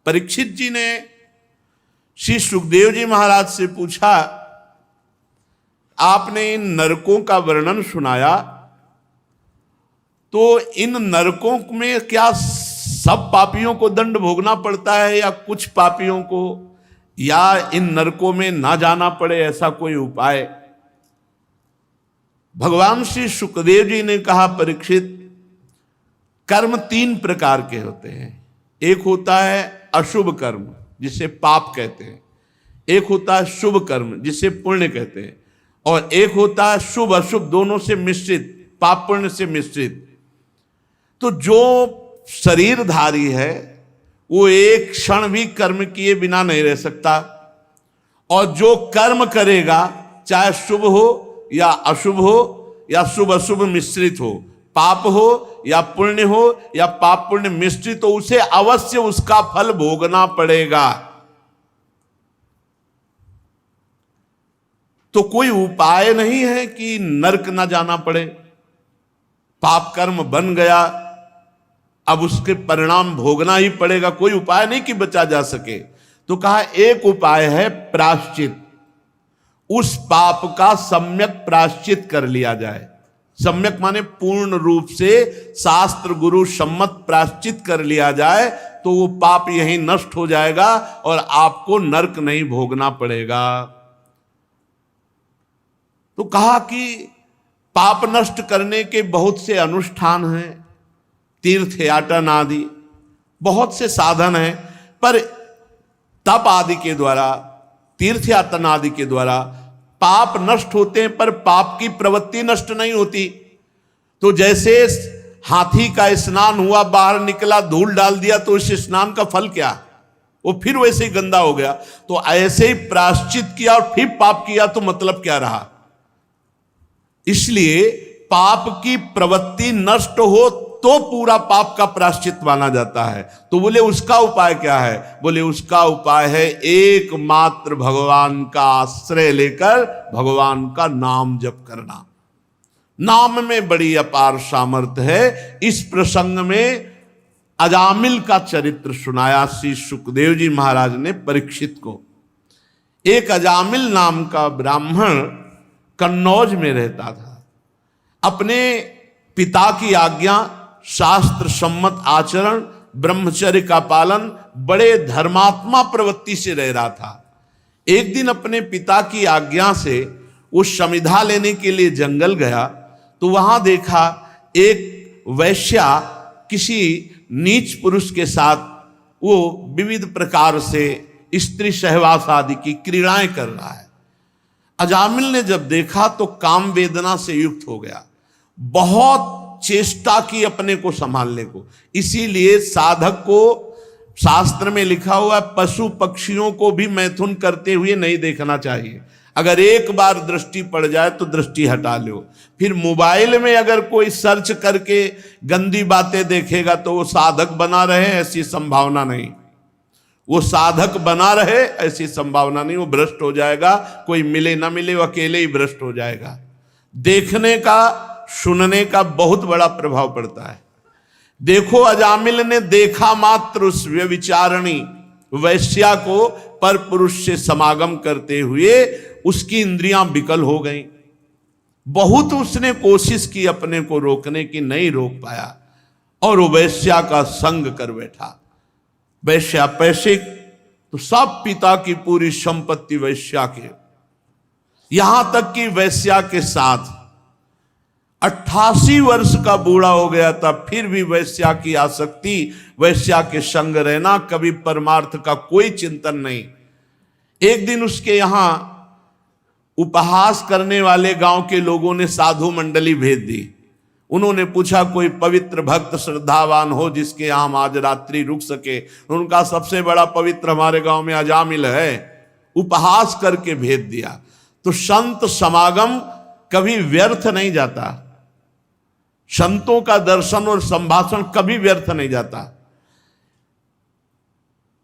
परीक्षित जी ने श्री सुखदेव जी महाराज से पूछा, आपने इन नरकों का वर्णन सुनाया, तो इन नरकों में क्या सब पापियों को दंड भोगना पड़ता है या कुछ पापियों को, या इन नरकों में ना जाना पड़े, ऐसा कोई उपाय? भगवान श्री सुखदेव जी ने कहा, परीक्षित, कर्म 3 प्रकार के होते हैं। एक होता है अशुभ कर्म जिसे पाप कहते हैं, एक होता है शुभ कर्म जिसे पुण्य कहते हैं, और एक होता है शुभ अशुभ दोनों से मिश्रित, पाप पुण्य से मिश्रित। तो जो शरीरधारी है वो एक क्षण भी कर्म किए बिना नहीं रह सकता, और जो कर्म करेगा चाहे शुभ हो या अशुभ हो या शुभ अशुभ मिश्रित हो, पाप हो या पुण्य हो या पाप पुण्य मिश्रित हो, उसे अवश्य उसका फल भोगना पड़ेगा। तो कोई उपाय नहीं है कि नरक ना जाना पड़े। पाप कर्म बन गया, अब उसके परिणाम भोगना ही पड़ेगा, कोई उपाय नहीं कि बचा जा सके। तो कहा एक उपाय है प्रायश्चित, उस पाप का सम्यक प्रायश्चित कर लिया जाए। सम्यक माने पूर्ण रूप से शास्त्र गुरु सम्मत प्रायश्चित कर लिया जाए, तो वो पाप यहीं नष्ट हो जाएगा और आपको नरक नहीं भोगना पड़ेगा। तो कहा कि पाप नष्ट करने के बहुत से अनुष्ठान हैं, तीर्थ याटन आदि बहुत से साधन हैं, पर तप आदि के द्वारा, तीर्थ यातन आदि के द्वारा पाप नष्ट होते हैं, पर पाप की प्रवृत्ति नष्ट नहीं होती। तो जैसे हाथी का स्नान हुआ, बाहर निकला, धूल डाल दिया, तो इस स्नान का फल क्या? वो फिर वैसे ही गंदा हो गया। तो ऐसे ही प्रायश्चित किया और फिर पाप किया तो मतलब क्या रहा? इसलिए पाप की प्रवृत्ति नष्ट हो तो पूरा पाप का प्रायश्चित माना जाता है। तो बोले उसका उपाय क्या है? बोले उसका उपाय है एकमात्र भगवान का आश्रय लेकर भगवान का नाम जप करना। नाम में बड़ी अपार सामर्थ्य है। इस प्रसंग में अजामिल का चरित्र सुनाया श्री सुखदेव जी महाराज ने परीक्षित को। एक अजामिल नाम का ब्राह्मण कन्नौज में रहता था। अपने पिता की आज्ञा, शास्त्र सम्मत आचरण, ब्रह्मचर्य का पालन, बड़े धर्मात्मा प्रवृत्ति से रह रहा था। एक दिन अपने पिता की आज्ञा से वो समिधा लेने के लिए जंगल गया, तो वहां देखा एक वैश्या किसी नीच पुरुष के साथ वो विविध प्रकार से स्त्री सहवास आदि की क्रीड़ाएं कर रहा है। अजामिल ने जब देखा तो काम वेदना से युक्त हो गया, बहुत चेष्टा की अपने को संभालने को। इसीलिए साधक को शास्त्र में लिखा हुआ है, पशु पक्षियों को भी मैथुन करते हुए नहीं देखना चाहिए। अगर एक बार दृष्टि पड़ जाए तो दृष्टि हटा लो। फिर मोबाइल में अगर कोई सर्च करके गंदी बातें देखेगा तो वो साधक बना रहे, ऐसी संभावना नहीं। वो साधक बना रहे ऐसी संभावना नहीं, वो भ्रष्ट हो जाएगा। कोई मिले ना मिले, वो अकेले ही भ्रष्ट हो जाएगा। देखने का, सुनने का बहुत बड़ा प्रभाव पड़ता है। देखो अजामिल ने देखा मात्र उस व्यभिचारिणी वैश्या को पर पुरुष से समागम करते हुए उसकी इंद्रियां विकल हो गईं। बहुत उसने कोशिश की अपने को रोकने की, नहीं रोक पाया और वो वैश्या का संग कर बैठा। वैश्या पैसे तो सब पिता की पूरी संपत्ति वैश्या के, यहां तक कि वैश्या के साथ 88 वर्ष का बूढ़ा हो गया था, फिर भी वैश्या की आसक्ति, वैश्या के संग रहना, कभी परमार्थ का कोई चिंतन नहीं। एक दिन उसके यहां उपहास करने वाले गांव के लोगों ने साधु मंडली भेज दी। उन्होंने पूछा कोई पवित्र भक्त श्रद्धावान हो जिसके यहां हम आज रात्रि रुक सके। उनका सबसे बड़ा पवित्र हमारे गांव में अजामिल है। उपहास करके भेज दिया। तो संत समागम कभी व्यर्थ नहीं जाता। संतों का दर्शन और संभाषण कभी व्यर्थ नहीं जाता।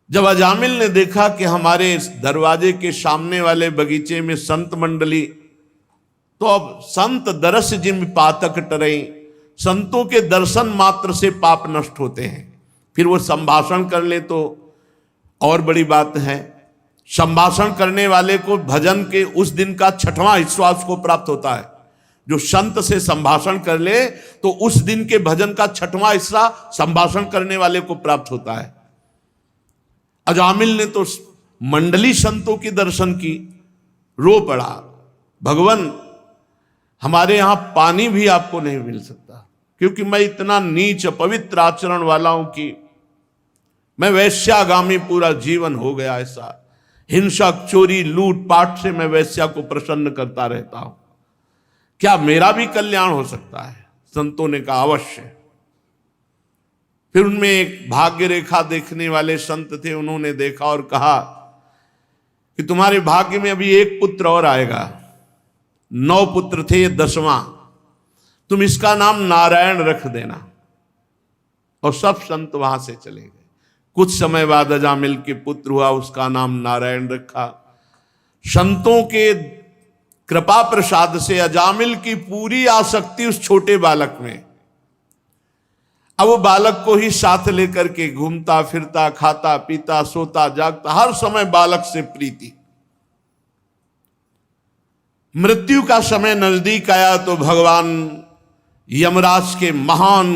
जब अजामिल ने देखा कि हमारे दरवाजे के सामने वाले बगीचे में संत मंडली, तो अब संत दरस जिम पातक टरई, संतों के दर्शन मात्र से पाप नष्ट होते हैं। फिर वो संभाषण कर ले तो और बड़ी बात है, संभाषण करने वाले को भजन के उस दिन का 6वां हिस्सा उसको प्राप्त होता है। जो संत से संभाषण कर ले तो उस दिन के भजन का 6वां हिस्सा संभाषण करने वाले को प्राप्त होता है। अजामिल ने तो मंडली संतों के दर्शन की, रो पड़ा, भगवान हमारे यहां पानी भी आपको नहीं मिल सकता, क्योंकि मैं इतना नीच पवित्र आचरण वाला हूं कि मैं वैश्यागामी पूरा जीवन हो गया। ऐसा हिंसक, चोरी, लूट पाट से मैं वैश्या को प्रसन्न करता रहता हूं, क्या मेरा भी कल्याण हो सकता है? संतों ने कहा अवश्य। फिर उनमें एक भाग्य रेखा देखने वाले संत थे, उन्होंने देखा और कहा कि तुम्हारे भाग्य में अभी एक पुत्र और आएगा। 9 पुत्र थे, ये 10वां, तुम इसका नाम नारायण रख देना। और सब संत वहां से चले गए। कुछ समय बाद अजामिल के पुत्र हुआ, उसका नाम नारायण रखा। संतों के कृपा प्रसाद से अजामिल की पूरी आसक्ति उस छोटे बालक में। अब वो बालक को ही साथ लेकर के घूमता फिरता, खाता पीता, सोता जागता, हर समय बालक से प्रीति। मृत्यु का समय नजदीक आया तो भगवान यमराज के महान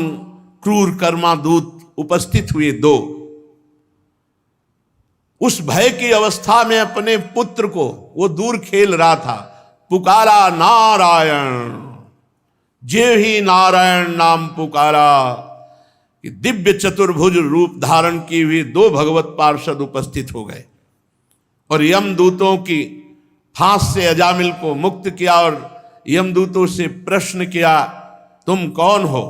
क्रूर कर्मादूत उपस्थित हुए 2। उस भय की अवस्था में अपने पुत्र को, वो दूर खेल रहा था, पुकारा नारायण, जे ही नारायण नाम पुकारा, कि दिव्य चतुर्भुज रूप धारण की हुई 2 भगवत पार्षद उपस्थित हो गए और यमदूतों की फांस से अजामिल को मुक्त किया और यमदूतों से प्रश्न किया, तुम कौन हो?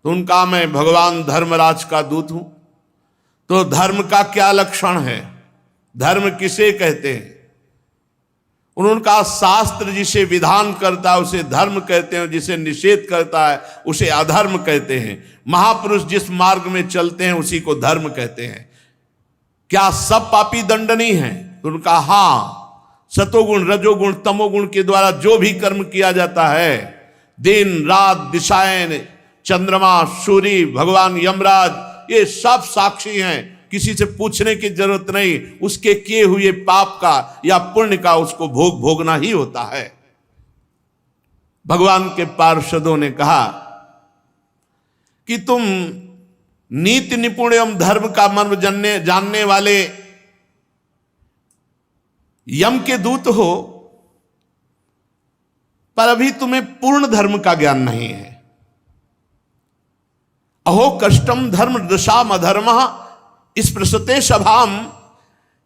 तो उनका मैं भगवान धर्मराज का दूत हूं। तो धर्म का क्या लक्षण है? धर्म किसे कहते हैं? उन्होंने कहा शास्त्र जिसे विधान करता है उसे धर्म कहते हैं, जिसे निषेध करता है उसे अधर्म कहते हैं। महापुरुष जिस मार्ग में चलते हैं उसी को धर्म कहते हैं। क्या सब पापी दंडनीय हैं? तो उनका हाँ, सतोगुण रजोगुण तमोगुण के द्वारा जो भी कर्म किया जाता है, दिन रात दिशाएं, चंद्रमा, सूर्य, भगवान यमराज, ये सब साक्षी हैं। किसी से पूछने की जरूरत नहीं, उसके किए हुए पाप का या पुण्य का उसको भोग भोगना ही होता है। भगवान के पार्षदों ने कहा कि तुम नीति निपुण एवं धर्म का मर्म जानने वाले यम के दूत हो, पर अभी तुम्हें पूर्ण धर्म का ज्ञान नहीं है। अहो कष्टम धर्म दशाम अधर्म स्पृशते सभाम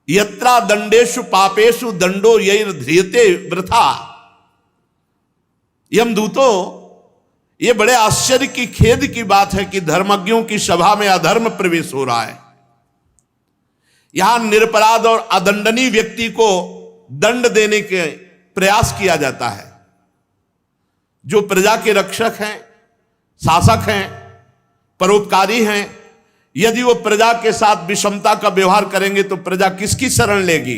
यत्रा दंडेषु पापेषु दंडो यैर्ध्रियते वृथा। यमदूतों, ये बड़े आश्चर्य की खेद की बात है कि धर्मज्ञों की सभा में अधर्म प्रवेश हो रहा है। यहां निरपराध और अदंडनीय व्यक्ति को दंड देने के प्रयास किया जाता है। जो प्रजा के रक्षक हैं, शासक हैं, परोपकारी हैं, यदि वो प्रजा के साथ विषमता का व्यवहार करेंगे तो प्रजा किसकी शरण लेगी?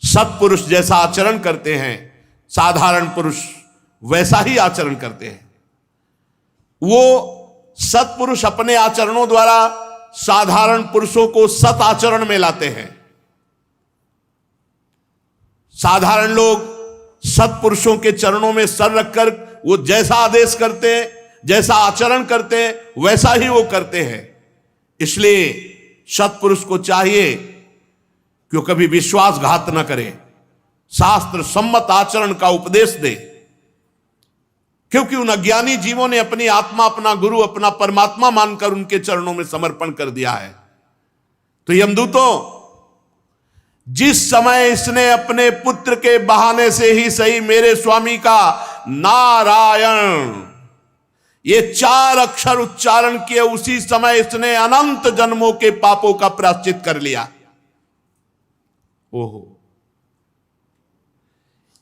सत्पुरुष जैसा आचरण करते हैं, साधारण पुरुष वैसा ही आचरण करते हैं। वो सत्पुरुष अपने आचरणों द्वारा साधारण पुरुषों को सत आचरण में लाते हैं। साधारण लोग सत्पुरुषों के चरणों में सर रखकर वो जैसा आदेश करते हैं, जैसा आचरण करते हैं, वैसा ही वो करते हैं। इसलिए सत्पुरुष को चाहिए कि वो कभी विश्वासघात न करे, शास्त्र सम्मत आचरण का उपदेश दे, क्योंकि उन अज्ञानी जीवों ने अपनी आत्मा, अपना गुरु, अपना परमात्मा मानकर उनके चरणों में समर्पण कर दिया है। तो यमदूतों, जिस समय इसने अपने पुत्र के बहाने से ही सही मेरे स्वामी का नारायण ये 4 अक्षर उच्चारण किए, उसी समय इसने अनंत जन्मों के पापों का प्रायश्चित कर लिया। ओहो,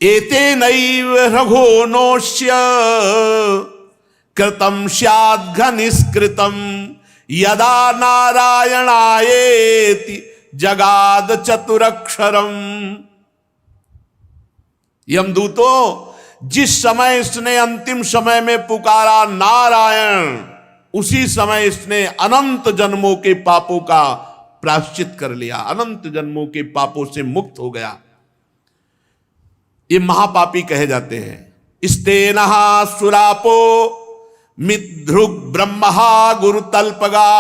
एते नैव रघोनोष्य कृतम स्याद् घनिष्कृतम यदा नारायणायेति जगाद चतुरक्षरम। यमदूतों, जिस समय इसने अंतिम समय में पुकारा नारायण, उसी समय इसने अनंत जन्मों के पापों का प्रायश्चित कर लिया, अनंत जन्मों के पापों से मुक्त हो गया। ये महापापी कहे जाते हैं। स्तेनः सुरापो मिद्धृग ब्रह्महा गुरुतल्पगा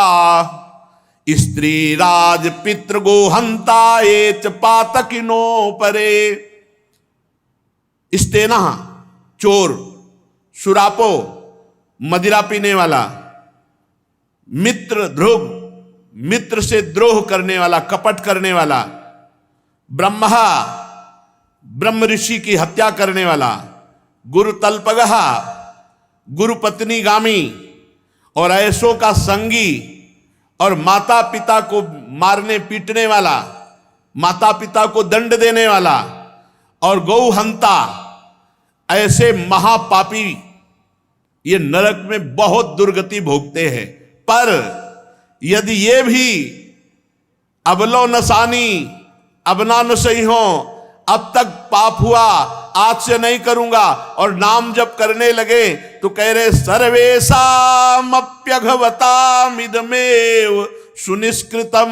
स्त्री राज पितृ गोहंता एच पातकिनो परे। स्तेनः चोर, सुरापो मदिरा पीने वाला, मित्र ध्रुव मित्र से द्रोह करने वाला, कपट करने वाला, ब्रह्महा ब्रह्म ऋषि की हत्या करने वाला, गुरु तल्पगहा गुरु पत्नी गामी और ऐसों का संगी, और माता पिता को मारने पीटने वाला, माता पिता को दंड देने वाला, और गौहंता, ऐसे महापापी ये नरक में बहुत दुर्गति भोगते हैं। पर यदि ये भी अबलो नसानी, अब ना न सही हो, अब तक पाप हुआ, आज से नहीं करूंगा, और नाम जप करने लगे तो कह रहे सर्वेषामप्यघवतामिदमेव सुनिष्कृतम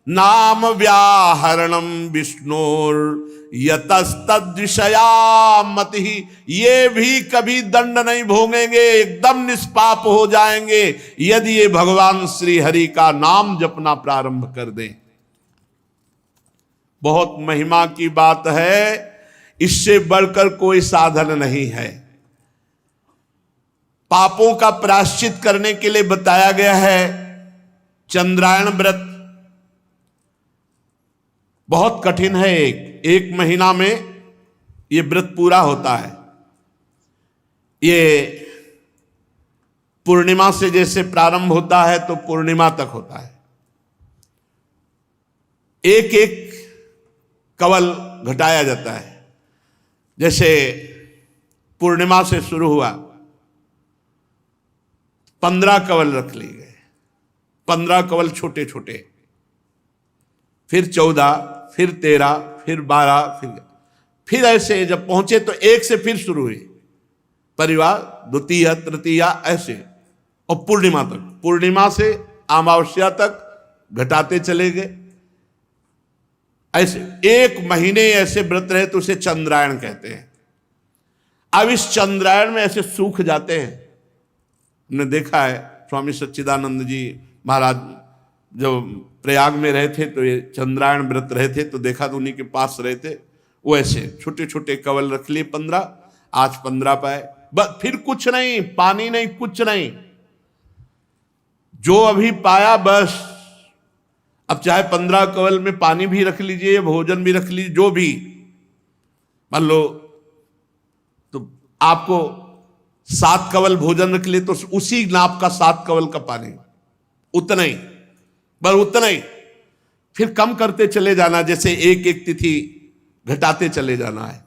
नाम व्याहरणम विष्णुर यतस्तद्विषयामतिः। ये भी कभी दंड नहीं भोगेंगे, एकदम निष्पाप हो जाएंगे यदि ये भगवान श्री हरि का नाम जपना प्रारंभ कर दें। बहुत महिमा की बात है, इससे बढ़कर कोई साधन नहीं है। पापों का प्रायश्चित करने के लिए बताया गया है चंद्रायण व्रत। बहुत कठिन है, एक महीना में ये व्रत पूरा होता है। ये पूर्णिमा से जैसे प्रारंभ होता है तो पूर्णिमा तक होता है। एक एक कवल घटाया जाता है। जैसे पूर्णिमा से शुरू हुआ, 15 कवल रख लिए गए, 15 कवल छोटे छोटे, फिर 14, फिर 13, फिर 12, फिर ऐसे जब पहुंचे तो एक से फिर शुरू हुई परिवार, द्वितीय तृतीया ऐसे, और पूर्णिमा तक, पूर्णिमा से अमावस्या तक घटाते चले गए। ऐसे एक महीने ऐसे व्रत रहे तो उसे चंद्रायण कहते हैं। अब इस चंद्रायण में ऐसे सूख जाते हैं। हमने देखा है स्वामी सच्चिदानंद जी महाराज जब प्रयाग में रहे थे तो ये चंद्रायण व्रत रहे थे, तो देखा तो उन्हीं के पास रहे थे, वो ऐसे छोटे छोटे कवल रख लिए 15, आज 15 पाए, बस फिर कुछ नहीं, पानी नहीं, कुछ नहीं, जो अभी पाया बस। अब चाहे 15 कवल में पानी भी रख लीजिए, भोजन भी रख लीजिए, जो भी मान लो, तो आपको 7 कवल भोजन रख लिए तो उसी नाप का 7 कवल का पानी, उतना ही, बस उतना ही। फिर कम करते चले जाना, जैसे एक एक तिथि घटाते चले जाना है,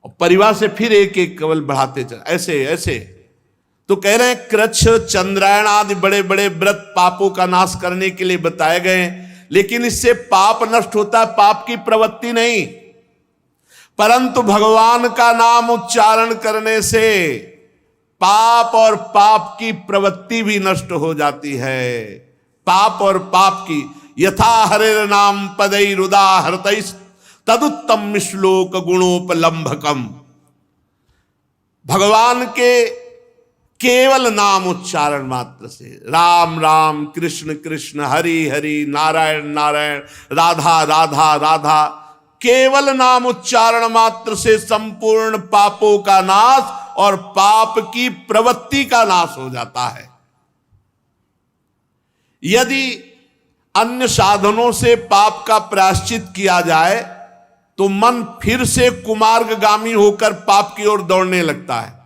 और परिवार से फिर एक एक कवल बढ़ाते चले, ऐसे ऐसे। तो कह रहे हैं कृच्छ, चंद्रायण आदि बड़े बड़े व्रत पापों का नाश करने के लिए बताए गए, लेकिन इससे पाप नष्ट होता है, पाप की प्रवृत्ति नहीं। परंतु भगवान का नाम उच्चारण करने से पाप और पाप की प्रवृत्ति भी नष्ट हो जाती है। पाप और पाप की, यथा हरेर नाम पदैरुदाहृतैः तदुत्तम श्लोक गुणोपलंभकम। भगवान के केवल नाम उच्चारण मात्र से, राम राम, कृष्ण कृष्ण, हरि हरि, नारायण नारायण, राधा राधा राधा, केवल नाम उच्चारण मात्र से संपूर्ण पापों का नाश और पाप की प्रवृत्ति का नाश हो जाता है। यदि अन्य साधनों से पाप का प्रायश्चित किया जाए तो मन फिर से कुमार्गगामी होकर पाप की ओर दौड़ने लगता है,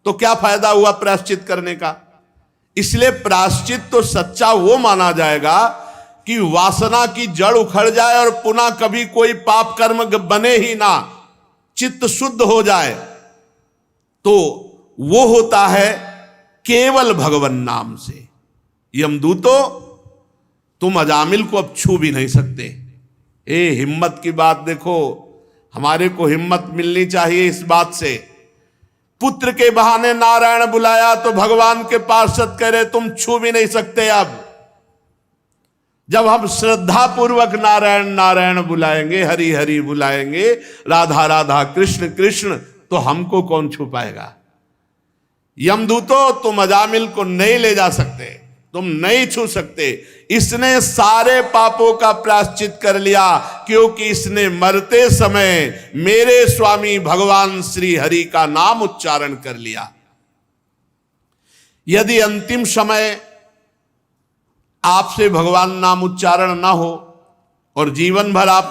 तो क्या फायदा हुआ प्रायश्चित करने का। इसलिए प्रायश्चित तो सच्चा वो माना जाएगा कि वासना की जड़ उखड़ जाए और पुनः कभी कोई पाप कर्म बने ही ना, चित्त शुद्ध हो जाए, तो वो होता है केवल भगवान नाम से। यमदूतो, तुम अजामिल को अब छू भी नहीं सकते। ए हिम्मत की बात देखो, हमारे को हिम्मत मिलनी चाहिए इस बात से। पुत्र के बहाने नारायण बुलाया तो भगवान के पार्षद कह रहे तुम छू भी नहीं सकते। अब जब हम श्रद्धा पूर्वक नारायण नारायण बुलाएंगे, हरि हरि बुलाएंगे, राधा राधा कृष्ण कृष्ण, तो हमको कौन छू पाएगा? यमदूतों, तुम अजामिल को नहीं ले जा सकते, तुम नहीं छू सकते। इसने सारे पापों का प्रायश्चित कर लिया, क्योंकि इसने मरते समय मेरे स्वामी भगवान श्री हरि का नाम उच्चारण कर लिया। यदि अंतिम समय आपसे भगवान नाम उच्चारण ना हो और जीवन भर आप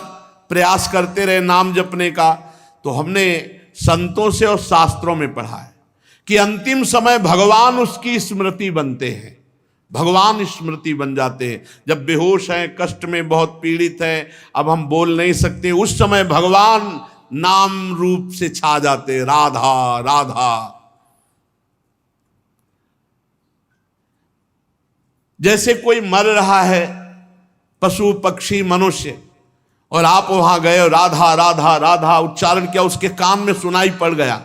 प्रयास करते रहे नाम जपने का, तो हमने संतों से और शास्त्रों में पढ़ा है कि अंतिम समय भगवान उसकी स्मृति बनते हैं, भगवान स्मृति बन जाते हैं। जब बेहोश हैं, कष्ट में बहुत पीड़ित हैं, अब हम बोल नहीं सकते, उस समय भगवान नाम रूप से छा जाते, राधा राधा। जैसे कोई मर रहा है, पशु पक्षी मनुष्य, और आप वहां गए, राधा राधा राधा उच्चारण किया, उसके कान में सुनाई पड़ गया,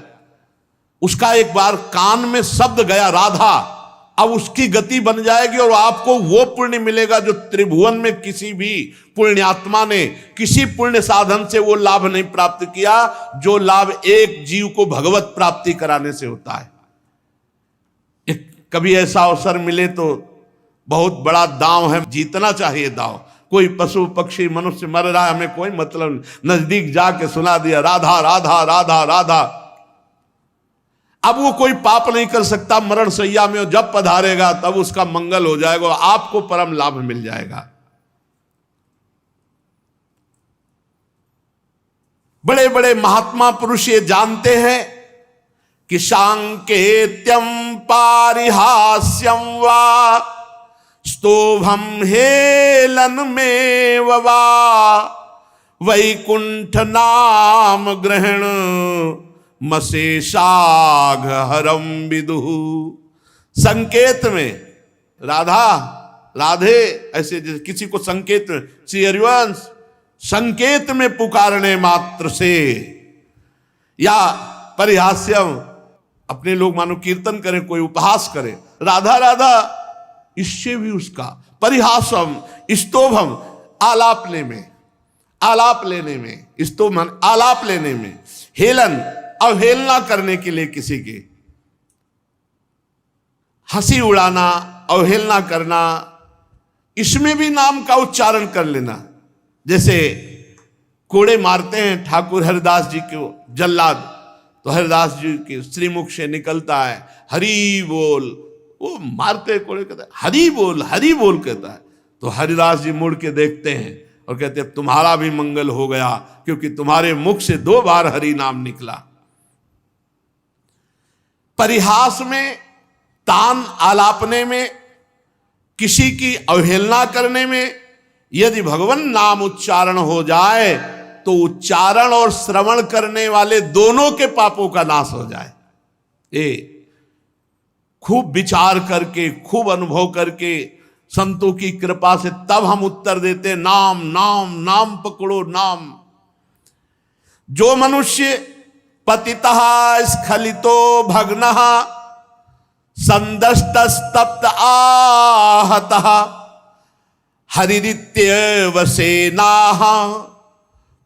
उसका एक बार कान में शब्द गया राधा, अब उसकी गति बन जाएगी और आपको वो पुण्य मिलेगा जो त्रिभुवन में किसी भी पुण्यात्मा ने किसी पुण्य साधन से वो लाभ नहीं प्राप्त किया, जो लाभ एक जीव को भगवत प्राप्ति कराने से होता है। कभी ऐसा अवसर मिले तो बहुत बड़ा दांव है, जीतना चाहिए दांव। कोई पशु पक्षी मनुष्य मर रहा है, हमें कोई मतलब, नजदीक जाके सुना दिया राधा राधा राधा राधा। अब वो कोई पाप नहीं कर सकता, मरण सैया में जब पधारेगा तब उसका मंगल हो जाएगा, आपको परम लाभ मिल जाएगा। बड़े बड़े महात्मा पुरुष ये जानते हैं कि सांकेत्यम पारिहास्यम वा स्तोभम हेलन में वा वैकुंठ नाम ग्रहण मशेषाघ हरम विदुहु। संकेत में राधा राधे, ऐसे जैसे किसी को संकेत में, श्री हरिवंश संकेत में पुकारने मात्र से, या परिहास्यम, अपने लोग मानो कीर्तन करें, कोई उपहास करे, राधा राधा, इससे भी उसका परिहासम, स्तोभम, आलाप लेने में, स्तोभम आलाप लेने में, हेलन अवहेलना करने के लिए, किसी की हंसी उड़ाना, अवहेलना करना, इसमें भी नाम का उच्चारण कर लेना। जैसे कोड़े मारते हैं ठाकुर हरिदास जी को जल्लाद, तो हरिदास जी के श्रीमुख से निकलता है हरि बोल, वो मारते कोड़े, कहता है हरि बोल कहता है, तो हरिदास जी मुड़ के देखते हैं और कहते हैं तुम्हारा भी मंगल हो गया, क्योंकि तुम्हारे मुख से 2 बार हरि नाम निकला। परिहास में, तान आलापने में, किसी की अवहेलना करने में, यदि भगवान नाम उच्चारण हो जाए तो उच्चारण और श्रवण करने वाले दोनों के पापों का नाश हो जाए। खूब विचार करके, खूब अनुभव करके, संतों की कृपा से तब हम उत्तर देते, नाम नाम नाम पकड़ो नाम। जो मनुष्य पतितः स्खलितो भग्नः संदष्टस्तप्त आहतः हरिरित्येव सेनाः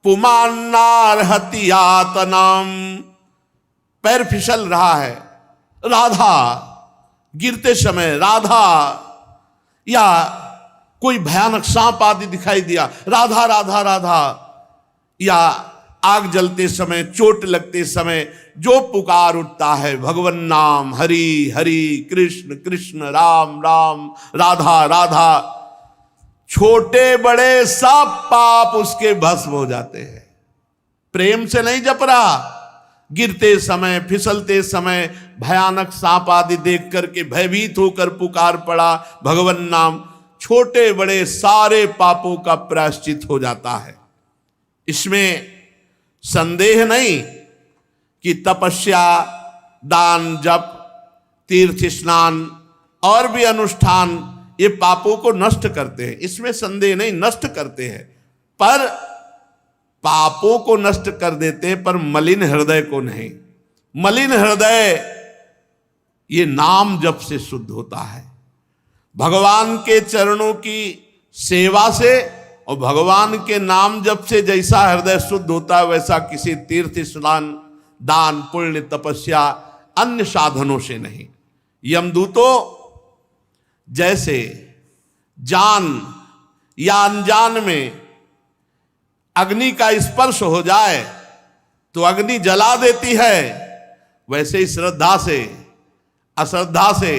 पुमान्नार्हति यातनाम। पैर फिसल रहा है, राधा गिरते समय, राधा, या कोई भयानक सांप आदि दिखाई दिया, राधा राधा राधा, या आग जलते समय, चोट लगते समय जो पुकार उठता है भगवन नाम, हरि हरि कृष्ण कृष्ण राम राम राधा राधा, छोटे बड़े सब पाप उसके भस्म हो जाते हैं। प्रेम से नहीं जप रहा, गिरते समय, फिसलते समय, भयानक सांप आदि देख करके भयभीत होकर पुकार पड़ा भगवन नाम, छोटे बड़े सारे पापों का प्रायश्चित हो जाता है। इसमें संदेह नहीं कि तपस्या, दान, जप, तीर्थ स्नान और भी अनुष्ठान ये पापों को नष्ट करते हैं, इसमें संदेह नहीं, नष्ट करते हैं, पर पापों को नष्ट कर देते हैं, पर मलिन हृदय को नहीं। मलिन हृदय ये नाम जप से शुद्ध होता है, भगवान के चरणों की सेवा से और भगवान के नाम जप से जैसा हृदय शुद्ध होता है वैसा किसी तीर्थ स्नान दान पुण्य तपस्या अन्य साधनों से नहीं। यमदूतों जैसे जान या अनजान में अग्नि का स्पर्श हो जाए तो अग्नि जला देती है, वैसे ही श्रद्धा से अश्रद्धा से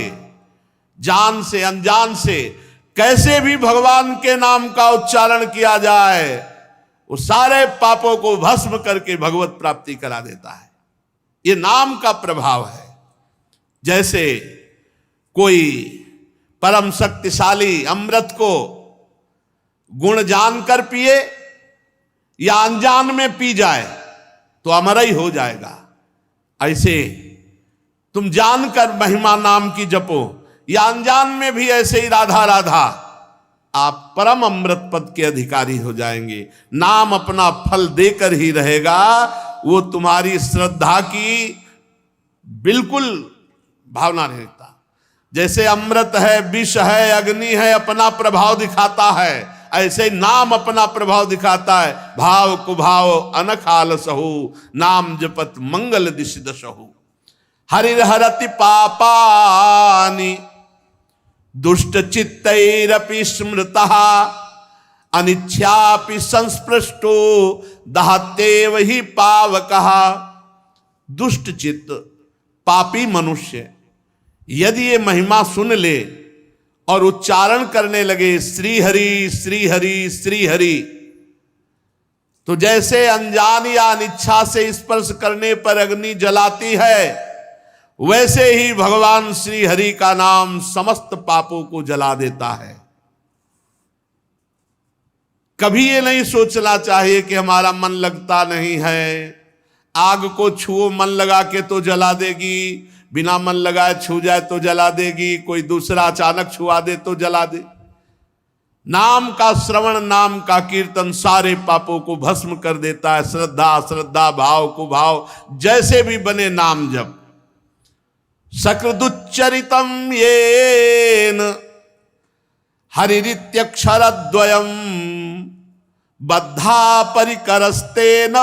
जान से अनजान से कैसे भी भगवान के नाम का उच्चारण किया जाए वो सारे पापों को भस्म करके भगवत प्राप्ति करा देता है। ये नाम का प्रभाव है। जैसे कोई परम शक्तिशाली अमृत को गुण जानकर पिए या अनजान में पी जाए तो अमर ही हो जाएगा, ऐसे तुम जानकर महिमा नाम की जपो या अनजान में भी ऐसे ही राधा राधा आप परम अमृत पद के अधिकारी हो जाएंगे। नाम अपना फल देकर ही रहेगा, वो तुम्हारी श्रद्धा की बिल्कुल भावना नहीं रखता। जैसे अमृत है, विष है, अग्नि है, अपना प्रभाव दिखाता है, ऐसे नाम अपना प्रभाव दिखाता है। भाव कुभाव अनखाल सहु नाम जपत मंगल दिश दशहु। हरिहरति पापानि दुष्ट चित्तैरपि स्मृतः अनिच्छापि संस्पृष्टो दहतेव ही पावकः। दुष्ट चित्त पापी मनुष्य यदि ये महिमा सुन ले और उच्चारण करने लगे श्री हरि श्री हरि श्री हरि, तो जैसे अनजान या अनिच्छा से स्पर्श करने पर अग्नि जलाती है, वैसे ही भगवान श्री हरि का नाम समस्त पापों को जला देता है। कभी ये नहीं सोचना चाहिए कि हमारा मन लगता नहीं है, आग को छुओ मन लगा के तो जला देगी, बिना मन लगाए छू जाए तो जला देगी, कोई दूसरा अचानक छुआ दे तो जला दे। नाम का श्रवण नाम का कीर्तन सारे पापों को भस्म कर देता है। श्रद्धा श्रद्धा भाव को भाव जैसे भी बने नाम जप। सकृदुच्चरितम येन हरिरित्यक्षरद्वयम् बद्धा परिकरस्तेन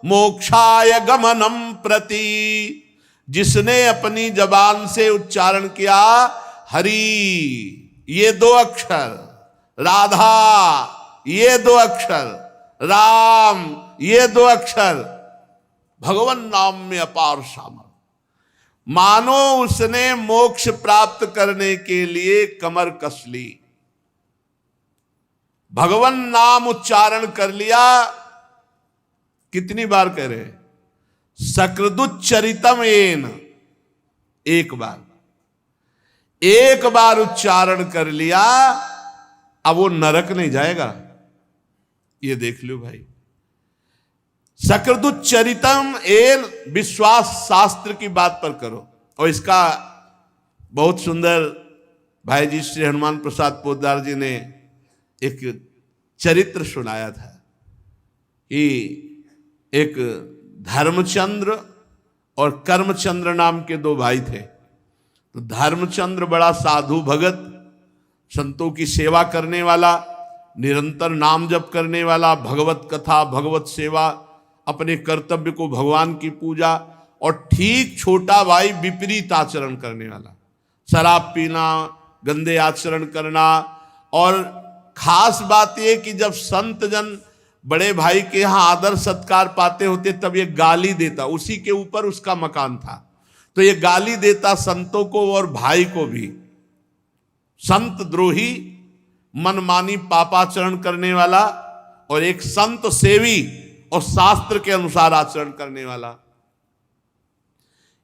मोक्षाय गमनम प्रति। जिसने अपनी जबान से उच्चारण किया हरि ये दो अक्षर, राधा ये दो अक्षर, राम ये दो अक्षर, भगवान नाम में अपार सामर्थ्य, मानो उसने मोक्ष प्राप्त करने के लिए कमर कस ली। भगवान नाम उच्चारण कर लिया, कितनी बार कह रहे? सकृदुच्चरितम येन, एक बार, एक बार उच्चारण कर लिया, अब वो नरक नहीं जाएगा। ये देख लो भाई, सकृदुच्चरितम एन विश्वास शास्त्र की बात पर करो। और इसका बहुत सुंदर भाई जी श्री हनुमान प्रसाद पोद्दार जी ने एक चरित्र सुनाया था कि एक धर्मचंद्र और कर्मचंद्र नाम के दो भाई थे। तो धर्मचंद्र बड़ा साधु भगत, संतों की सेवा करने वाला, निरंतर नाम जप करने वाला, भगवत कथा भगवत सेवा, अपने कर्तव्य को भगवान की पूजा, और ठीक छोटा भाई विपरीत आचरण करने वाला, शराब पीना, गंदे आचरण करना। और खास बात यह कि जब संत जन बड़े भाई के यहाँ आदर सत्कार पाते होते तब ये गाली देता, उसी के ऊपर उसका मकान था, तो ये गाली देता संतों को और भाई को भी। संत द्रोही, मनमानी पापाचरण करने वाला, और एक संत सेवी और शास्त्र के अनुसार आचरण करने वाला।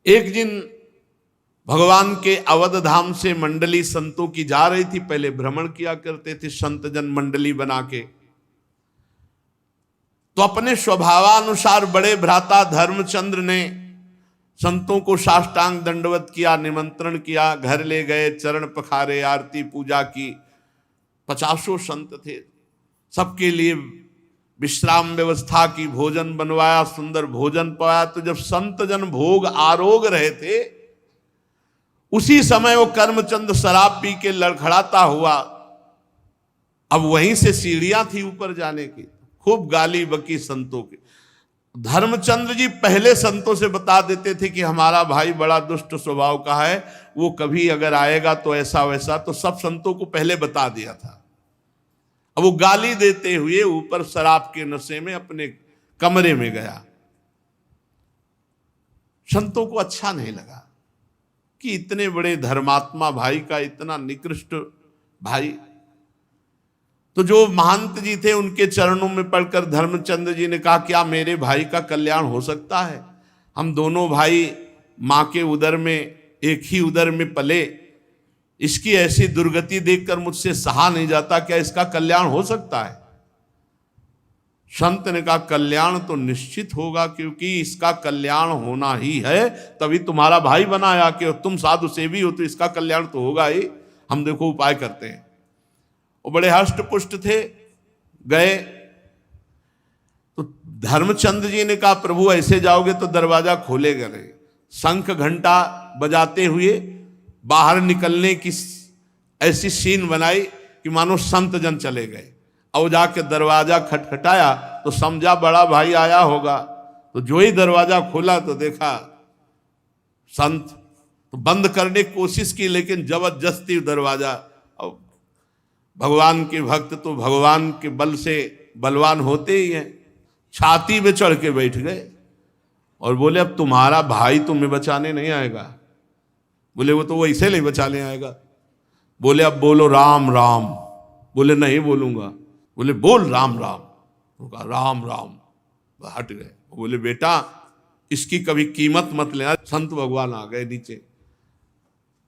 एक दिन भगवान के अवध धाम से मंडली संतों की जा रही थी। पहले भ्रमण किया करते थे संत जन मंडली बना के। तो अपने स्वभावानुसार बड़े भ्राता धर्मचंद्र ने संतों को साष्टांग दंडवत किया, निमंत्रण किया, घर ले गए, चरण पखारे, आरती पूजा की। 50 संत थे, सबके लिए विश्राम व्यवस्था की, भोजन बनवाया, सुंदर भोजन पाया। तो जब संत जन भोग आरोग रहे थे, उसी समय वो कर्मचंद शराब पी के लड़खड़ाता हुआ अब वहीं से सीढ़ियां थी ऊपर जाने की, खूब गाली बकी संतों की। धर्मचंद्र जी पहले संतों से बता देते थे कि हमारा भाई बड़ा दुष्ट स्वभाव का है, वो कभी अगर आएगा तो ऐसा वैसा, तो सब संतों को पहले बता दिया था। अब वो गाली देते हुए ऊपर शराब के नशे में अपने कमरे में गया। संतों को अच्छा नहीं लगा कि इतने बड़े धर्मात्मा भाई का इतना निकृष्ट भाई। तो जो महंत जी थे उनके चरणों में पड़कर धर्मचंद्र जी ने कहा, क्या मेरे भाई का कल्याण हो सकता है? हम दोनों भाई मां के उदर में, एक ही उदर में पले, इसकी ऐसी दुर्गति देखकर मुझसे सहा नहीं जाता, क्या इसका कल्याण हो सकता है? संत ने कहा, कल्याण तो निश्चित होगा, क्योंकि इसका कल्याण होना ही है, तभी तुम्हारा भाई बनाया कि तुम साधु सेवी हो, तो इसका कल्याण तो होगा ही। हम देखो उपाय करते हैं। वो बड़े हष्ट पुष्ट थे, गए तो धर्मचंद्र जी ने कहा, प्रभु ऐसे जाओगे तो दरवाजा खोलेगा नहीं। शंख घंटा बजाते हुए बाहर निकलने की ऐसी सीन बनाई कि मानो संत जन चले गए। और जाके दरवाजा खटखटाया तो समझा बड़ा भाई आया होगा। तो जो ही दरवाजा खोला तो देखा संत। तो बंद करने की कोशिश की, लेकिन जबरदस्ती दरवाजा। और भगवान के भक्त तो भगवान के बल से बलवान होते ही हैं। छाती में चढ़ के बैठ गए और बोले, अब तुम्हारा भाई तुम्हें बचाने नहीं आएगा। बोले, वो तो वो ऐसे नहीं बचाने आएगा। बोले, अब बोलो राम राम। बोले, नहीं बोलूंगा। बोले, बोल राम राम। वो कहा राम राम, हट गए। बोले, बेटा इसकी कभी कीमत मत लेना। संत भगवान आ गए नीचे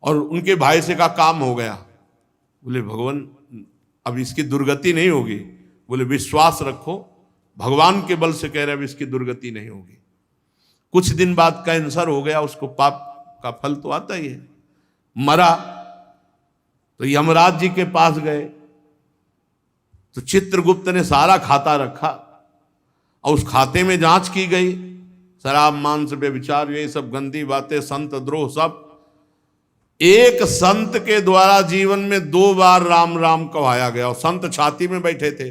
और उनके भाई से कहा, काम हो गया। बोले, भगवान अब इसकी दुर्गति नहीं होगी। बोले, विश्वास रखो, भगवान के बल से कह रहे, अब इसकी दुर्गति नहीं होगी। कुछ दिन बाद कैंसर हो गया उसको, पाप का फल तो आता ही है। मरा तो यमराज जी के पास गए तो चित्रगुप्त ने सारा खाता रखा और उस खाते में जांच की गई। शराब मांस व्यभिचार ये सब गंदी बातें, संत द्रोह सब। एक संत के द्वारा जीवन में 2 बार राम राम कहाया गया और संत छाती में बैठे थे।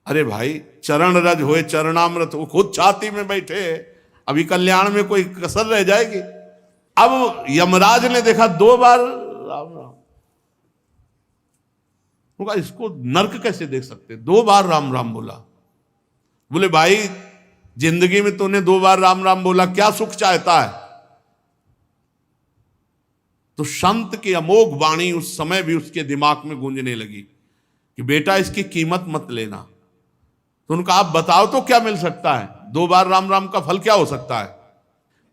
अरे भाई, चरण रज होए चरणामृत, वो खुद छाती में बैठे, अभी कल्याण में कोई कसर रह जाएगी? अब यमराज ने देखा 2 बार राम राम, होगा इसको नरक कैसे देख सकते? 2 बार राम राम बोला। बोले, भाई जिंदगी में तूने 2 बार राम राम बोला, क्या सुख चाहता है? तो संत की अमोघ वाणी उस समय भी उसके दिमाग में गूंजने लगी कि बेटा इसकी कीमत मत लेना। तो उनका, आप बताओ तो क्या मिल सकता है? 2 बार राम राम का फल क्या हो सकता है?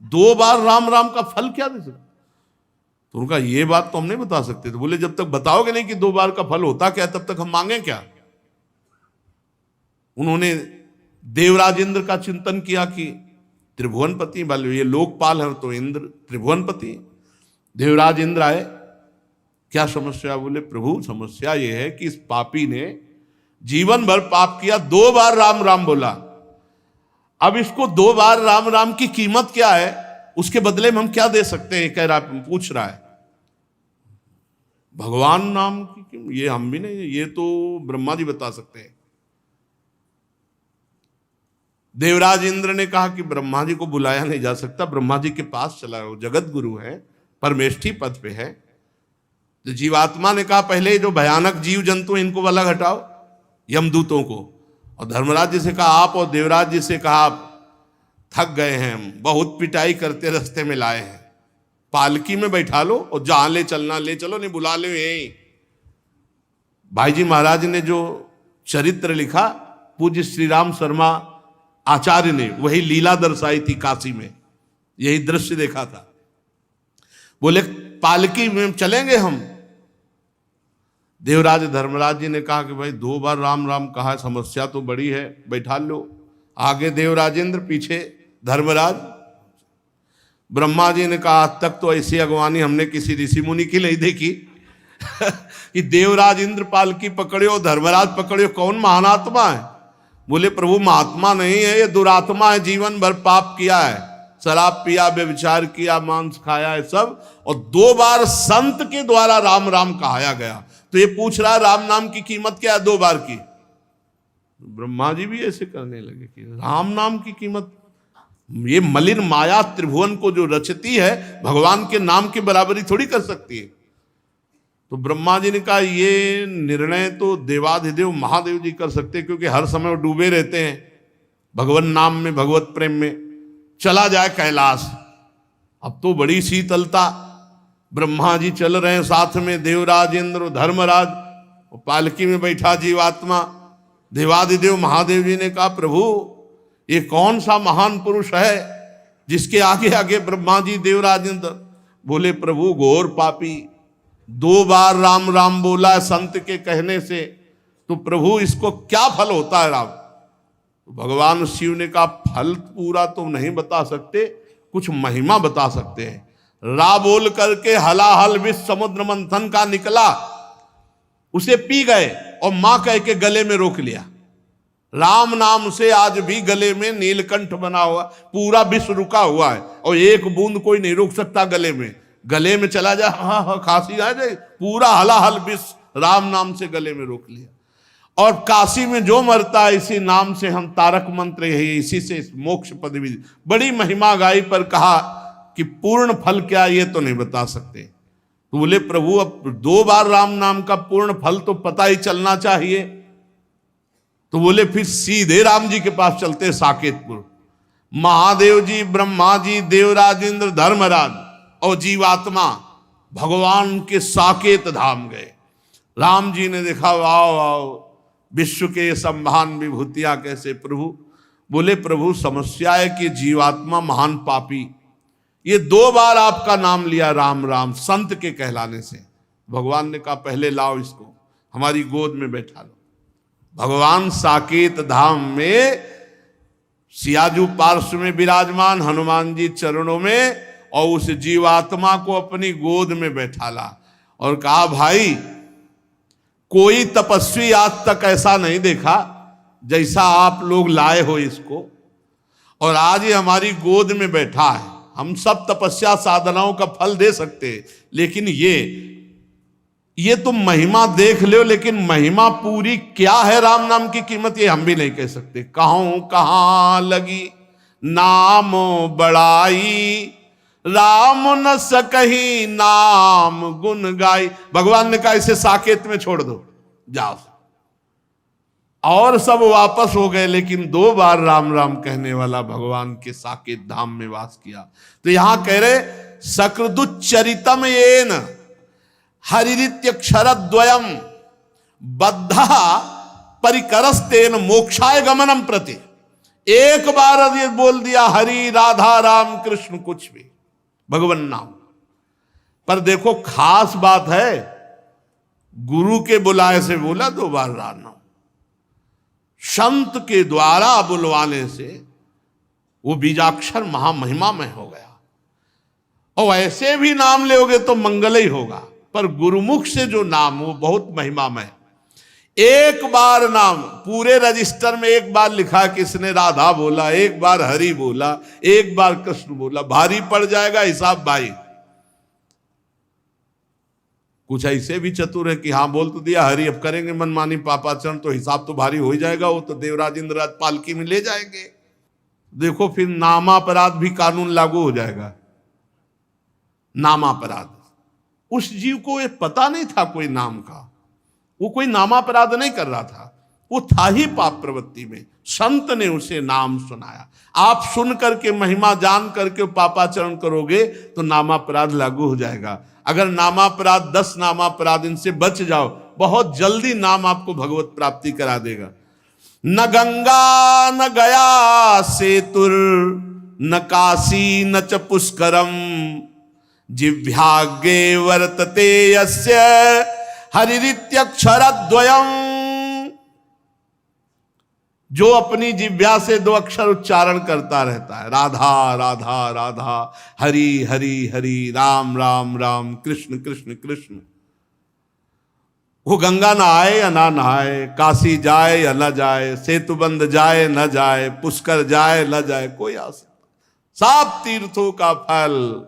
2 बार राम राम का फल क्या दे सकता? तो उनका, ये बात तो हम नहीं बता सकते। तो बोले, जब तक बताओगे नहीं कि 2 बार का फल होता क्या, तब तक हम मांगे क्या? उन्होंने देवराज इंद्र का चिंतन किया कि त्रिभुवनपति वाले, ये लोकपाल है तो इंद्र त्रिभुवनपति। देवराज इंद्र आए, क्या समस्या? बोले, प्रभु समस्या ये है कि इस पापी ने जीवन भर पाप किया, 2 बार राम राम बोला। अब इसको 2 बार राम राम की कीमत क्या है, उसके बदले में हम क्या दे सकते हैं? कह रहा, पूछ रहा है। भगवान नाम की, ये हम भी नहीं, ये तो ब्रह्मा जी बता सकते हैं। देवराज इंद्र ने कहा कि ब्रह्मा जी को बुलाया नहीं जा सकता, ब्रह्मा जी के पास चला, वो जगत गुरु है, परमेष्ठी पद पे है। तो जीवात्मा ने कहा, पहले जो भयानक जीव जंतु इनको वाला घटाओ, यमदूतों को। और धर्मराज जी से कहा आप, और देवराज जी से कहा आप थक गए हैं, हम बहुत पिटाई करते रास्ते में लाए हैं, पालकी में बैठा लो और जहां ले चलना ले चलो, नहीं बुला लो यहीं। भाई जी महाराज ने जो चरित्र लिखा, पूज्य श्री राम शर्मा आचार्य ने वही लीला दर्शाई थी काशी में, यही दृश्य देखा था। बोले, पालकी में चलेंगे हम। देवराज धर्मराज जी ने कहा कि भाई 2 बार राम राम कहा, समस्या तो बड़ी है, बैठा लो। आगे देवराजेंद्र, पीछे धर्मराज। ब्रह्मा जी ने कहा, आज तक तो ऐसी अगवानी हमने किसी ऋषि मुनि की नहीं देखी कि देवराज इंद्र पालकी पकड़े और धर्मराज पकड़े, कौन महानात्मा है? बोले, प्रभु महात्मा नहीं है, ये दुरात्मा है, जीवन भर पाप किया है, शराब पिया, व्यभिचार किया, मांस खाया है सब, और 2 बार संत के द्वारा राम राम कहाया गया। तो ये पूछ रहा राम नाम की कीमत क्या है 2 बार की। ब्रह्मा जी भी ऐसे करने लगे कि राम नाम की कीमत, ये मलिन माया त्रिभुवन को जो रचती है भगवान के नाम की बराबरी थोड़ी कर सकती है। तो ब्रह्मा जी ने कहा ये निर्णय तो देवाधिदेव महादेव जी कर सकते, क्योंकि हर समय वो डूबे रहते हैं भगवान नाम में, भगवत प्रेम में। चला जाए कैलाश। अब तो बड़ी शीतलता, ब्रह्मा जी चल रहे हैं, साथ में देवराज इंद्र, धर्मराज, पालकी में बैठा जीवात्मा। देवाधिदेव महादेव जी ने कहा प्रभु ये कौन सा महान पुरुष है जिसके आगे आगे ब्रह्मा जी, देवराज इंद्र। बोले प्रभु घोर पापी, 2 बार राम राम बोला संत के कहने से, तो प्रभु इसको क्या फल होता है राम। तो भगवान शिव ने कहा फल पूरा तो नहीं बता सकते, कुछ महिमा बता सकते हैं। रा बोल करके हलाहल विष समुद्र मंथन का निकला, उसे पी गए और मां कह के गले में रोक लिया। राम नाम से आज भी गले में नीलकंठ बना हुआ, पूरा विश्व रुका हुआ है और एक बूंद कोई नहीं रोक सकता गले में। गले में चला जाए हाँ खांसी आ जाए, पूरा हलाहल विष राम नाम से गले में रोक लिया। और काशी में जो मरता है इसी नाम से हम तारक मंत्र है, इसी से मोक्ष पदवी। बड़ी महिमा गाई, पर कहा कि पूर्ण फल क्या ये तो नहीं बता सकते। तो बोले प्रभु अब 2 बार राम नाम का पूर्ण फल तो पता ही चलना चाहिए। तो बोले फिर सीधे राम जी के पास चलते साकेतपुर। महादेव जी, ब्रह्मा जी, देवराज इंद्र, धर्मराज और जीवात्मा भगवान के साकेत धाम गए। राम जी ने देखा वाह वाह विश्व के संभान विभूतियां कैसे। प्रभु बोले प्रभु समस्या है कि जीवात्मा महान पापी, ये 2 बार आपका नाम लिया राम राम संत के कहलाने से। भगवान ने कहा पहले लाओ इसको हमारी गोद में बैठा लो। भगवान साकेत धाम में सियाजू पार्श्व में विराजमान, हनुमान जी चरणों में, और उस जीवात्मा को अपनी गोद में बैठा ला और कहा भाई कोई तपस्वी आज तक ऐसा नहीं देखा जैसा आप लोग लाए हो इसको, और आज ये हमारी गोद में बैठा है। हम सब तपस्या साधनाओं का फल दे सकते हैं, लेकिन ये तुम महिमा देख लो, लेकिन महिमा पूरी क्या है राम नाम की कीमत ये हम भी नहीं कह सकते। कहूं कहां लगी नाम बड़ाई, राम न सकही नाम गुण गाई। भगवान ने कहा इसे साकेत में छोड़ दो जाओ। और सब वापस हो गए, लेकिन 2 बार राम राम कहने वाला भगवान के साकेत धाम में वास किया। तो यहां कह रहे सकृदुच्चरितम येन हरिरित्यक्षरद्वयम बद्धा परिकरस्तेन मोक्षाय गमनम प्रति। एक बार ये बोल दिया हरि राधा राम कृष्ण कुछ भी भगवान नाम। पर देखो खास बात है, गुरु के बुलाए से बोला 2 बार राम नाम, संत के द्वारा बुलवाने से वो बीजाक्षर महामहिमामय हो गया। और ऐसे भी नाम लोगे तो मंगल ही होगा, पर गुरुमुख से जो नाम वो बहुत महिमामय। एक बार नाम पूरे रजिस्टर में एक बार लिखा किसने राधा बोला, एक बार हरि बोला, एक बार कृष्ण बोला, भारी पड़ जाएगा हिसाब भाई। कुछ ऐसे भी चतुर है कि हाँ बोल तो दिया हरि, अब करेंगे मनमानी पापाचरण तो हिसाब तो भारी हो ही जाएगा, वो तो देवराज इंद्रराज पालकी में ले जाएंगे। देखो फिर नामापराध भी कानून लागू हो जाएगा। नामापराध, उस जीव को ये पता नहीं था कोई नाम का, वो कोई नामापराध नहीं कर रहा था, वो था ही पाप प्रवृत्ति में। संत ने उसे नाम सुनाया। आप सुन करके महिमा जान करके पापाचरण करोगे तो नामापराध लागू हो जाएगा। अगर नामापराध 10 नामापराध इनसे बच जाओ, बहुत जल्दी नाम आपको भगवत प्राप्ति करा देगा। न गंगा न गया सेतुर न काशी न च पुष्करम जिह्वाग्रे वर्तते यस्य हरिरित्यक्षरद्वयम्। जो अपनी जिह्वा से 2 अक्षर उच्चारण करता रहता है, राधा राधा राधा, हरि हरि हरि, राम राम राम, कृष्ण कृष्ण कृष्ण, वो गंगा नहाए या ना नहाए, काशी जाए या न जाए, सेतुबंध जाए न जाए, पुष्कर जाए न जाए, कोई आ सकता, सब तीर्थों का फल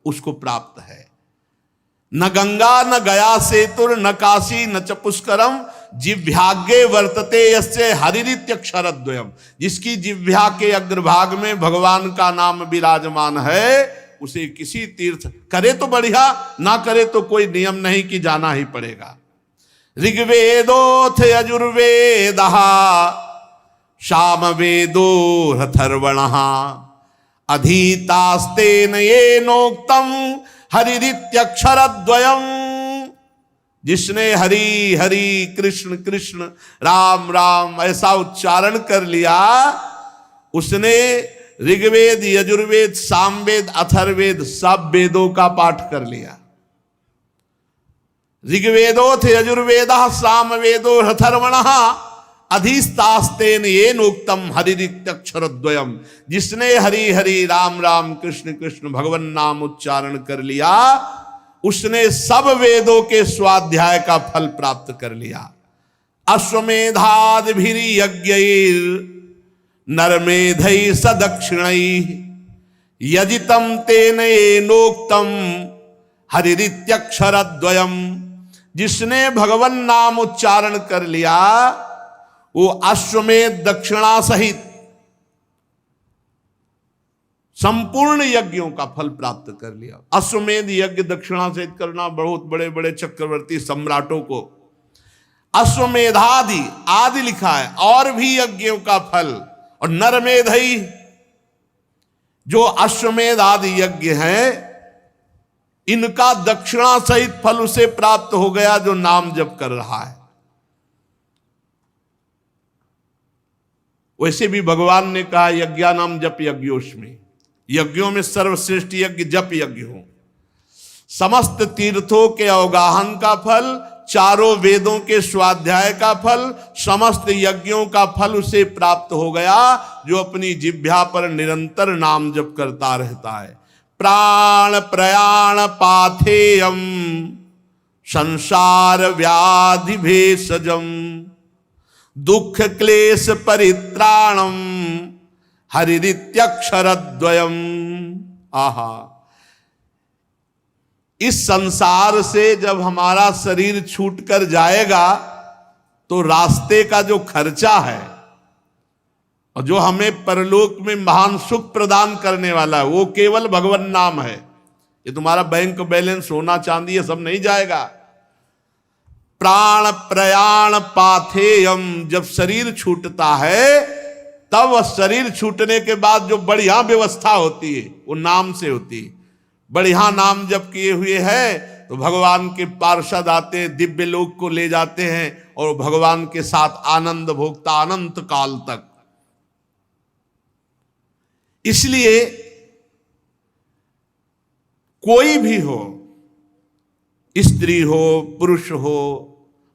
उसको प्राप्त है। न गंगा न गया सेतुर न काशी न च पुष्करम जिह्वाग्ये वर्तते यस्य हरिरित्यक्षरद्वयम। जिसकी जिह्वा के अग्रभाग में भगवान का नाम विराजमान है, उसे किसी तीर्थ करे तो बढ़िया, ना करे तो कोई नियम नहीं कि जाना ही पड़ेगा। ऋग्वेदोथ यजुर्वेदः सामवेदो अथर्वणः अधीतास्तेन येनोक्तम हरिरित्यक्षरद्वयम्। जिसने हरि हरि कृष्ण कृष्ण राम राम ऐसा उच्चारण कर लिया, उसने ऋग्वेद यजुर्वेद सामवेद अथर्ववेद सब वेदों का पाठ कर लिया। ऋग्वेदोथ यजुर्वेदः सामवेदो अथर्वणः अधिस्तास्तेन येनोक्तम हरिरित्यक्षरद्वयम। जिसने हरि हरि राम राम कृष्ण कृष्ण भगवन नाम उच्चारण कर लिया, उसने सब वेदों के स्वाध्याय का फल प्राप्त कर लिया। अश्वमेधादिभिर्यज्ञैर् नरमेधैः सदक्षिणैः यजितं तेन येनोक्तम हरिरित्यक्षरद्वयम्। जिसने भगवन नाम उच्चारण कर लिया, वो अश्वमेध दक्षिणा सहित संपूर्ण यज्ञों का फल प्राप्त कर लिया। अश्वमेध यज्ञ दक्षिणा सहित करना बहुत बड़े बड़े चक्रवर्ती सम्राटों को अश्वमेधादि आदि लिखा है, और भी यज्ञों का फल। और नरमेधई जो अश्वमेध आदि यज्ञ हैं, इनका दक्षिणा सहित फल उसे प्राप्त हो गया जो नाम जप कर रहा है। वैसे भी भगवान ने कहा यज्ञानाम जप यज्ञोस्मि, यज्ञों में सर्वश्रेष्ठ यज्ञ जप यज्ञ हो। समस्त तीर्थों के अवगाहन का फल, चारों वेदों के स्वाध्याय का फल, समस्त यज्ञों का फल उसे प्राप्त हो गया जो अपनी जिह्वा पर निरंतर नाम जप करता रहता है। प्राण प्रयाण पाथेयम संसार व्याधि भेषजम दुख क्लेश परित्राणम हरिरित्यक्षरद्वयम्। आहा, इस संसार से जब हमारा शरीर छूटकर जाएगा तो रास्ते का जो खर्चा है और जो हमें परलोक में महान सुख प्रदान करने वाला है, वो केवल भगवन नाम है। ये तुम्हारा बैंक बैलेंस सोना चांदी ये सब नहीं जाएगा। प्राण प्रयाण पाथेयम, जब शरीर छूटता है तब शरीर छूटने के बाद जो बढ़िया व्यवस्था होती है वो नाम से होती है। बढ़िया नाम जब किए हुए है तो भगवान के पार्षद आते, दिव्य लोक को ले जाते हैं और भगवान के साथ आनंद भोगता अनंत काल तक। इसलिए कोई भी हो, स्त्री हो पुरुष हो,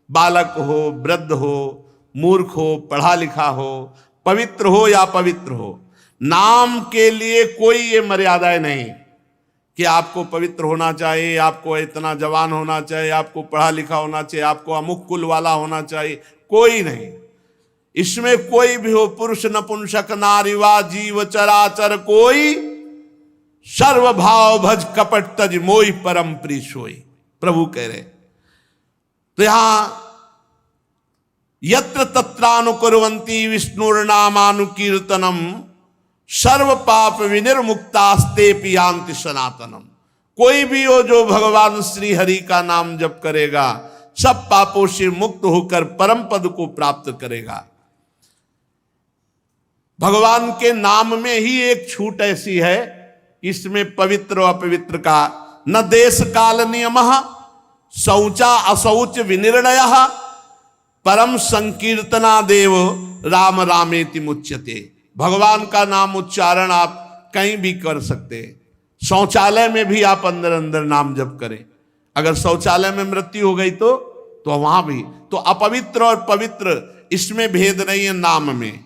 बालक हो वृद्ध हो, मूर्ख हो पढ़ा लिखा हो, पवित्र हो या पवित्र हो, नाम के लिए कोई ये मर्यादाएं नहीं कि आपको पवित्र होना चाहिए, आपको इतना जवान होना चाहिए, आपको पढ़ा लिखा होना चाहिए, आपको अमुक कुल वाला होना चाहिए, कोई नहीं। इसमें कोई भी हो, पुरुष नपुंसक नारीवा जीव चराचर कोई, सर्वभाव भज कपट तज मोहि परम प्रिय सोई, प्रभु कह रहे। तो यहां यत्र तत्रानुकुर्वन्ति विष्णुर्नामानुकीर्तनम सर्व पाप विनिर्मुक्तास्ते पियांति सनातनम। कोई भी हो जो भगवान श्री हरि का नाम जप करेगा, सब पापों से मुक्त होकर परम पद को प्राप्त करेगा। भगवान के नाम में ही एक छूट ऐसी है, इसमें पवित्र और अपवित्र का न देश काल नियमः शौचा अशौच विनिर्णयः परम संकीर्तना देव राम रामेति मुच्यते। भगवान का नाम उच्चारण आप कहीं भी कर सकते हैं। शौचालय में भी आप अंदर अंदर नाम जप करें। अगर शौचालय में मृत्यु हो गई तो वहां भी, तो अपवित्र और पवित्र इसमें भेद नहीं है नाम में।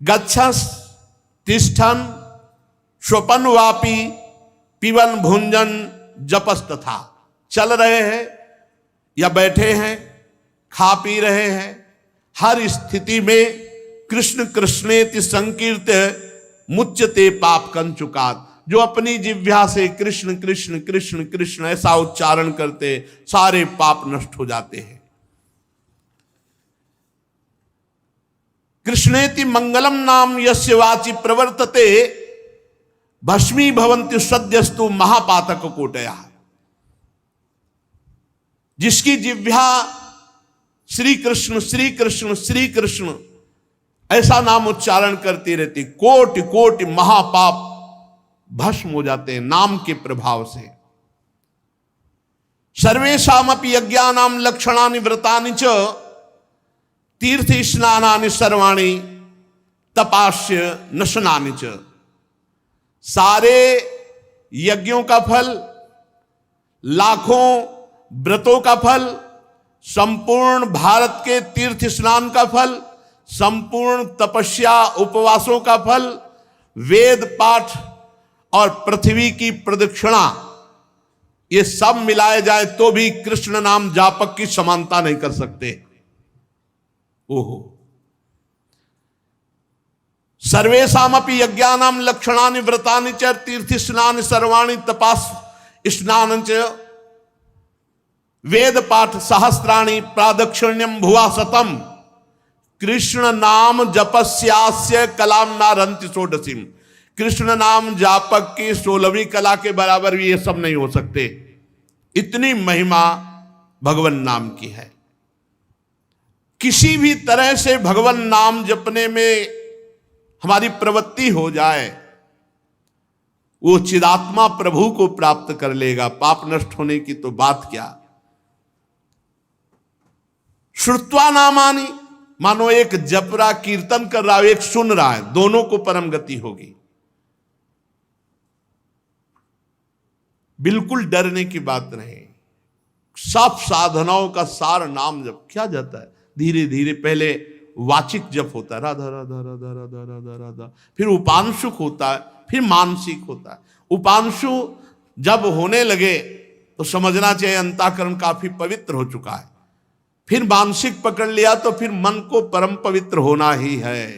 गच्छस तिष्ठन स्वपन वापी पिबन भुंजन जपस्तथा, चल रहे हैं या बैठे हैं, खा पी रहे हैं, हर स्थिति में कृष्ण कृष्णेति संकीर्त मुच्यते पाप कंचुकात। जो अपनी जिह्वा से कृष्ण कृष्ण कृष्ण कृष्ण ऐसा उच्चारण करते, सारे पाप नष्ट हो जाते हैं। कृष्णेति मंगलम नाम यस्य वाचि प्रवर्तते भस्मी भवन्ति सद्यस्तु महापातक कोटया। जिसकी जिह्वा श्री कृष्ण श्री कृष्ण श्री कृष्ण ऐसा नाम उच्चारण करती रहती, कोटि कोटि महापाप भस्म हो जाते हैं नाम के प्रभाव से। सर्वेषामपि यज्ञानां लक्षणानि व्रतानि च तीर्थ स्नानानि सर्वाणि तपास्य नशनानि च। सारे यज्ञों का फल, लाखों व्रतों का फल, संपूर्ण भारत के तीर्थ स्नान का फल, संपूर्ण तपस्या उपवासों का फल, वेद पाठ और पृथ्वी की प्रदक्षिणा, ये सब मिलाए जाए तो भी कृष्ण नाम जापक की समानता नहीं कर सकते। ओहो, सर्वेषामपि यज्ञानां लक्षणानि व्रतानि च तीर्थ स्नान सर्वाणि तपास स्नान च वेद पाठ सहस्राणि प्रादक्षिण्यम भुवा शतम कृष्ण नाम जपस्यास्य कलाम नारंति षोडशीम। कृष्ण नाम जापक की 16वीं कला के बराबर भी ये सब नहीं हो सकते। इतनी महिमा भगवान नाम की है। किसी भी तरह से भगवान नाम जपने में हमारी प्रवृत्ति हो जाए, वो चिदात्मा प्रभु को प्राप्त कर लेगा। पाप नष्ट होने की तो बात क्या। श्रुत्वा नामानि, मानो एक जप रहा कीर्तन कर रहा है, एक सुन रहा है, दोनों को परम गति होगी। बिल्कुल डरने की बात नहीं। सब साधनाओं का सार नाम जप किया जाता है। धीरे धीरे पहले वाचिक जप होता है, राधा राधा राधा राधा राधा राधा, फिर उपांशुक होता है, फिर मानसिक होता है। उपांशु जब होने लगे तो समझना चाहिए अंतःकरण काफी पवित्र हो चुका है। फिर मानसिक पकड़ लिया तो फिर मन को परम पवित्र होना ही है।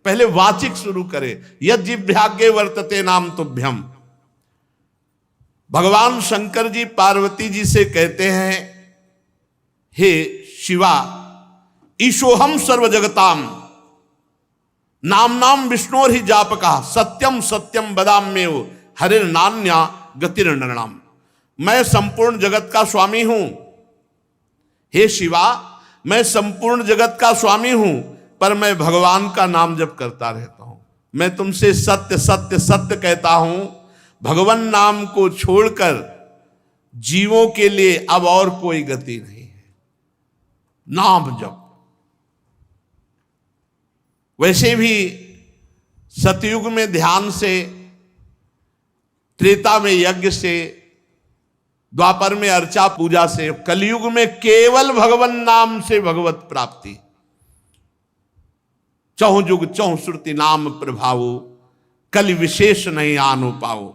पहले वाचिक शुरू करे। यद जिह्वाग्रे वर्तते नाम तुभ्यम। भगवान शंकर जी पार्वती जी से कहते हैं, हे शिवा, ईशोहम सर्व जगताम नाम नाम विष्णोर ही जापका सत्यम सत्यम बदाम्येव हरिर नान्या गतिर नरणाम। मैं संपूर्ण जगत का स्वामी हूं। हे शिवा, मैं संपूर्ण जगत का स्वामी हूं, पर मैं भगवान का नाम जप करता रहता हूं। मैं तुमसे सत्य सत्य सत्य कहता हूं, भगवान नाम को छोड़कर जीवों के लिए अब और कोई गति नहीं है। नाम जप। वैसे भी सतयुग में ध्यान से, त्रेता में यज्ञ से, द्वापर में अर्चा पूजा से, कलयुग में केवल भगवान नाम से भगवत प्राप्ति। चहु जुग चहु श्रुति नाम प्रभावो, कल विशेष नहीं आनो पाओ।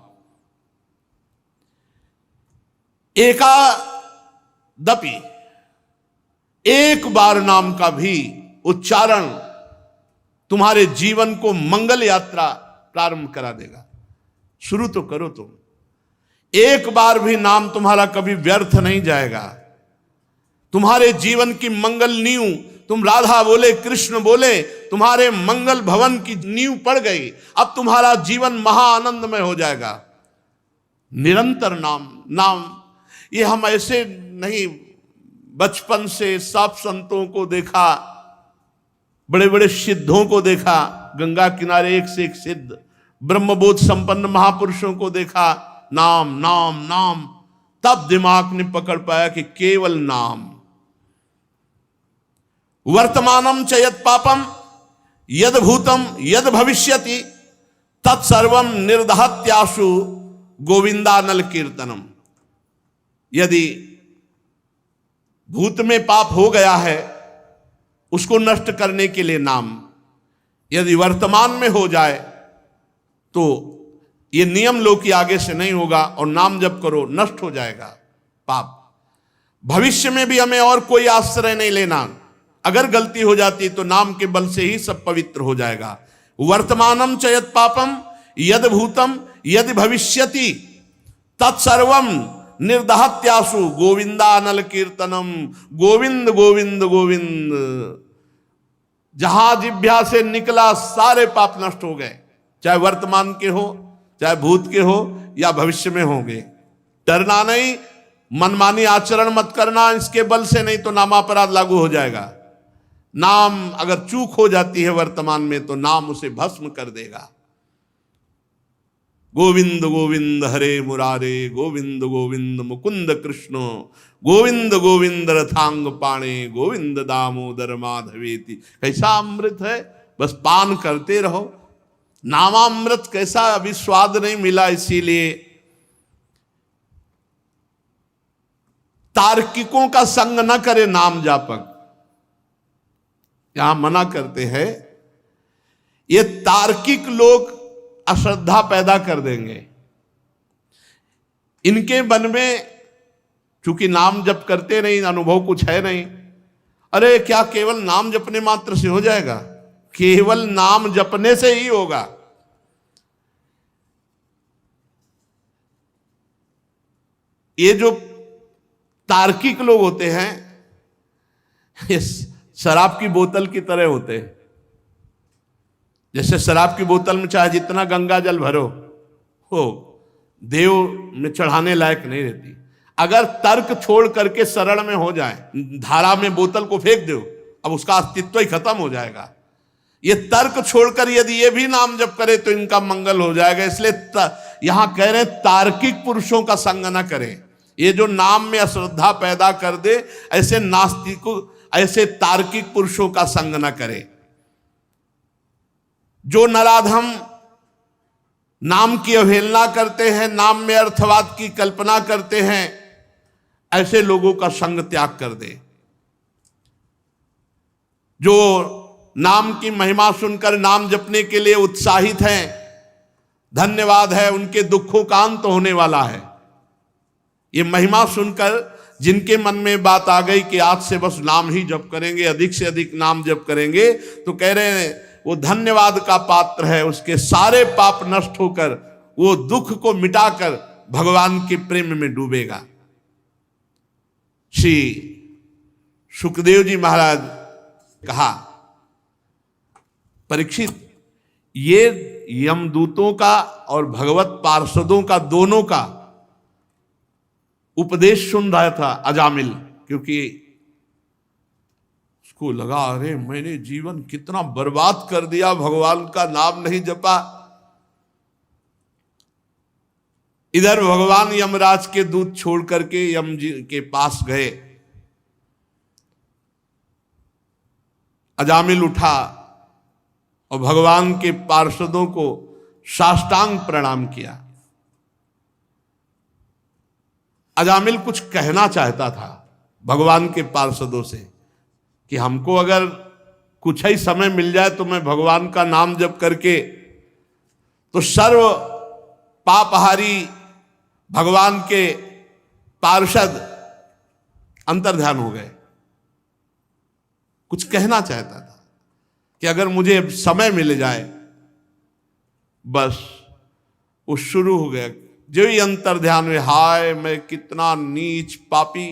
एकादपि एक बार नाम का भी उच्चारण तुम्हारे जीवन को मंगल यात्रा प्रारंभ करा देगा। शुरू तो करो तुम। एक बार भी नाम तुम्हारा कभी व्यर्थ नहीं जाएगा। तुम्हारे जीवन की मंगल नींव, तुम राधा बोले कृष्ण बोले, तुम्हारे मंगल भवन की नींव पड़ गई। अब तुम्हारा जीवन महाआनंदमय हो जाएगा। निरंतर नाम नाम। ये हम ऐसे नहीं, बचपन से सब संतों को देखा, बड़े बड़े सिद्धों को देखा, गंगा किनारे एक से एक सिद्ध ब्रह्मबोध संपन्न महापुरुषों को देखा, नाम नाम नाम। तब दिमाग ने पकड़ पाया कि केवल नाम। वर्तमानम च यद पापम यद भूतम यद भविष्यति तत्सर्वम निर्दहत्याशु गोविंदानल कीर्तनम। यदि भूत में पाप हो गया है, उसको नष्ट करने के लिए नाम। यदि वर्तमान में हो जाए तो ये नियम लो कि आगे से नहीं होगा, और नाम जप करो, नष्ट हो जाएगा पाप। भविष्य में भी हमें और कोई आश्रय नहीं लेना। अगर गलती हो जाती तो नाम के बल से ही सब पवित्र हो जाएगा। वर्तमानम च यद पापम यद भूतम यदि भविष्यति तत्सर्वम निर्दहत्यासु गोविंदानल कीर्तनम। गोविंद गोविंद गोविंद, जहां जिह्वा से निकला सारे पाप नष्ट हो गए, चाहे वर्तमान के हो, चाहे भूत के हो, या भविष्य में होंगे। डरना नहीं, मनमानी आचरण मत करना, इसके बल से नहीं तो नामापराध लागू हो जाएगा। नाम अगर चूक हो जाती है वर्तमान में तो नाम उसे भस्म कर देगा। गोविंद गोविंद हरे मुरारे, गोविंद गोविंद मुकुंद कृष्ण, गोविंद गोविंद रथांग पाणे, गोविंद दामोदर माधवेति। कैसा अमृत है, बस पान करते रहो। नामामृत कैसा, अभी स्वाद नहीं मिला, इसीलिए तार्किकों का संग न करे नाम जापक। यहां मना करते हैं, ये तार्किक लोग अश्रद्धा पैदा कर देंगे। इनके मन में चूंकि नाम जप करते नहीं, अनुभव कुछ है नहीं। अरे क्या केवल नाम जपने मात्र से हो जाएगा? केवल नाम जपने से ही होगा। ये जो तार्किक लोग होते हैं, ये शराब की बोतल की तरह होते हैं। जैसे शराब की बोतल में चाहे जितना गंगा जल भरो हो, देव में चढ़ाने लायक नहीं रहती। अगर तर्क छोड़ करके सरल में हो जाए, धारा में बोतल को फेंक दो, अब उसका अस्तित्व ही खत्म हो जाएगा। ये तर्क छोड़कर यदि ये भी नाम जप करे तो इनका मंगल हो जाएगा। इसलिए यहां कह रहे हैं तार्किक पुरुषों का संग न करें। ये जो नाम में अश्रद्धा पैदा कर दे, ऐसे नास्तिकों, ऐसे तार्किक पुरुषों का संग न करें। जो नराधम नाम की अवहेलना करते हैं, नाम में अर्थवाद की कल्पना करते हैं, ऐसे लोगों का संग त्याग कर दे। जो नाम की महिमा सुनकर नाम जपने के लिए उत्साहित हैं, धन्यवाद है, उनके दुखों का अंत होने वाला है। ये महिमा सुनकर जिनके मन में बात आ गई कि आज से बस नाम ही जप करेंगे, अधिक से अधिक नाम जप करेंगे, तो कह रहे हैं वो धन्यवाद का पात्र है। उसके सारे पाप नष्ट होकर वो दुख को मिटाकर भगवान के प्रेम में डूबेगा। श्री सुखदेव जी महाराज कहा, परीक्षित, ये यमदूतों का और भगवत पार्षदों का, दोनों का उपदेश सुन रहा था अजामिल, क्योंकि उसको लगा अरे मैंने जीवन कितना बर्बाद कर दिया, भगवान का नाम नहीं जपा। इधर भगवान यमराज के दूत छोड़ करके यम जी के पास गए। अजामिल उठा और भगवान के पार्षदों को साष्टांग प्रणाम किया। अजामिल कुछ कहना चाहता था भगवान के पार्षदों से कि हमको अगर कुछ ही समय मिल जाए तो मैं भगवान का नाम जप करके, तो सर्व पापहारी भगवान के पार्षद अंतर्ध्यान हो गए। कुछ कहना चाहता था कि अगर मुझे समय मिल जाए, बस वो शुरू हो गया। जो ही अंतर्ध्यान में, हाय मैं कितना नीच पापी।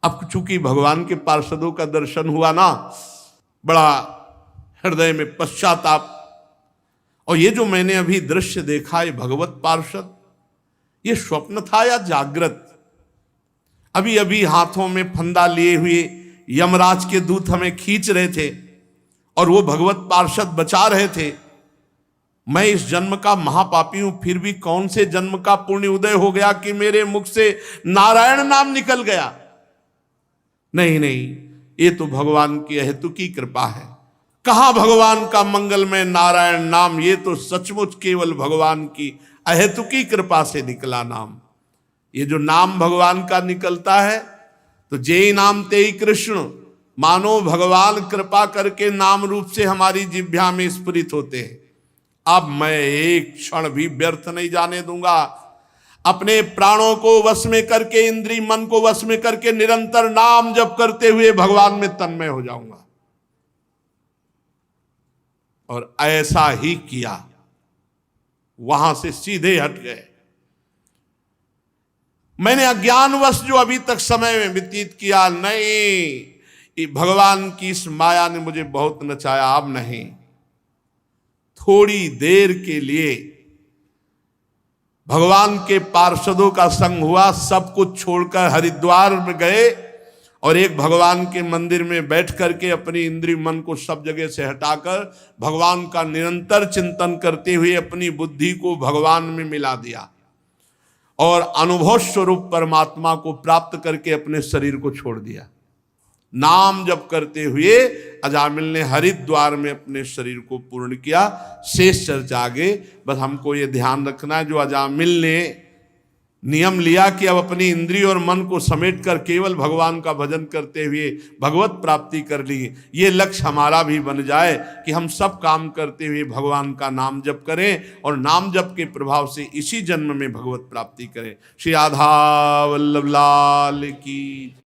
अब चूंकि भगवान के पार्षदों का दर्शन हुआ ना, बड़ा हृदय में पश्चाताप। और ये जो मैंने अभी दृश्य देखा, ये भगवत पार्षद, ये स्वप्न था या जागृत? अभी अभी हाथों में फंदा लिए हुए यमराज के दूत हमें खींच रहे थे और वो भगवत पार्षद बचा रहे थे। मैं इस जन्म का महापापी हूं, फिर भी कौन से जन्म का पुण्य उदय हो गया कि मेरे मुख से नारायण नाम निकल गया। नहीं नहीं, ये तो भगवान की अहेतुकी कृपा है। कहां भगवान का मंगलमय नारायण नाम, ये तो सचमुच केवल भगवान की अहेतुकी कृपा से निकला नाम। ये जो नाम भगवान का निकलता है, तो जेई नाम तेई कृष्ण, मानो भगवान कृपा करके नाम रूप से हमारी जिह्वा में स्फुरित होते हैं। अब मैं एक क्षण भी व्यर्थ नहीं जाने दूंगा। अपने प्राणों को वश में करके, इंद्रिय मन को वश में करके निरंतर नाम जप करते हुए भगवान में तन्मय हो जाऊंगा। और ऐसा ही किया। वहां से सीधे हट गए। मैंने अज्ञानवश जो अभी तक समय में व्यतीत किया, नहीं, भगवान की इस माया ने मुझे बहुत नचाया, अब नहीं। थोड़ी देर के लिए भगवान के पार्षदों का संग हुआ, सब कुछ छोड़कर हरिद्वार में गए और एक भगवान के मंदिर में बैठ करके अपनी इंद्रिय मन को सब जगह से हटाकर भगवान का निरंतर चिंतन करते हुए अपनी बुद्धि को भगवान में मिला दिया और अनुभव स्वरूप परमात्मा को प्राप्त करके अपने शरीर को छोड़ दिया। नाम जप करते हुए अजामिल ने हरिद्वार में अपने शरीर को पूर्ण किया। शेष चर्चा आगे। बस हमको ये ध्यान रखना है, जो अजामिल ने नियम लिया कि अब अपनी इंद्रिय और मन को समेट कर केवल भगवान का भजन करते हुए भगवत प्राप्ति कर ली, ये लक्ष्य हमारा भी बन जाए कि हम सब काम करते हुए भगवान का नाम जप करें और नाम जप के प्रभाव से इसी जन्म में भगवत प्राप्ति करें। श्री राधा वल्लभ लाल की।